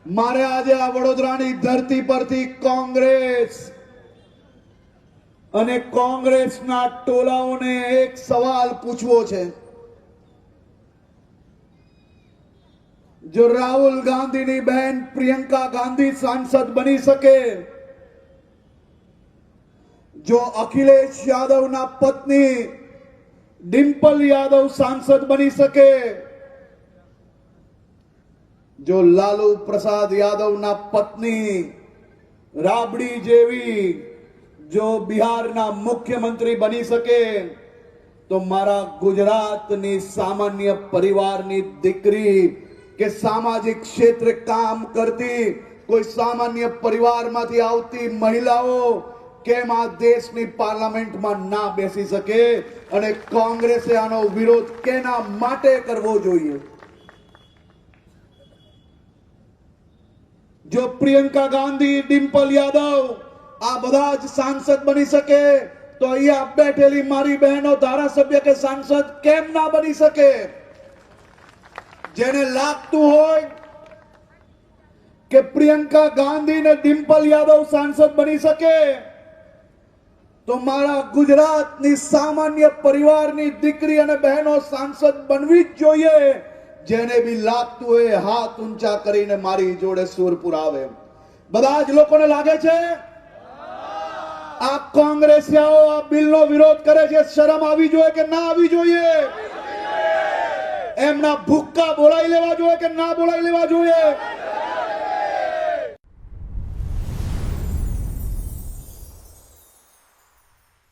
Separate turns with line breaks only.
મારે આજે આ વડોદરાની ધરતી પરથી કોંગ્રેસ અને કોંગ્રેસના ટોળાઓને એક સવાલ પૂછવો છે। જો રાહુલ ગાંધીની બહેન પ્રિયંકા ગાંધી सांसद બની શકે, જો અખિલેશ યાદવના પત્ની ડિમ્પલ યાદવ सांसद બની શકે, जो लालू प्रसाद यादव ना पत्नी राबड़ी जेवी जो बिहार ना मुख्यमंत्री बनी सके, तो मारा गुजरात ની सामान्य परिवाરની દીકરી કે સામાજિક ક્ષેત્રે કામ કરતી કોઈ સામાન્ય પરિવારમાંથી આવતી મહિલાઓ કેમ આ દેશની પાર્લામેન્ટમાં ના બેસી શકે અને કોંગ્રેસે આનો વિરોધ કેના માટે કરવો જોઈએ? जो प्रियंका गांधी डिम्पल यादव आ बधा ज सांसद बनी सके, तो अहींया बैठेली मारी बहनों धारासभ्य के सांसद केम ना बनी सके? जेने लागतुं होय के प्रियंका गांधी ने डिम्पल यादव सांसद बनी सके, तो मारा गुजरातनी सामान्य परिवारनी दीकरी अने बहनों सांसद बनवी ज जोईए। जेने भी लागतुं होय हाथ ऊंचा करीने मारी जोड़े सुर पुरावे। बधा ज लोकोने लागे छे आ कोंग्रेसियाओ आ बिलनो विरोध करे छे, शरम आवी जोईए के ना आवी जोईए? एमना भूक्का बोलावी लेवा जोईए के ना बोलावी लेवा जोईए?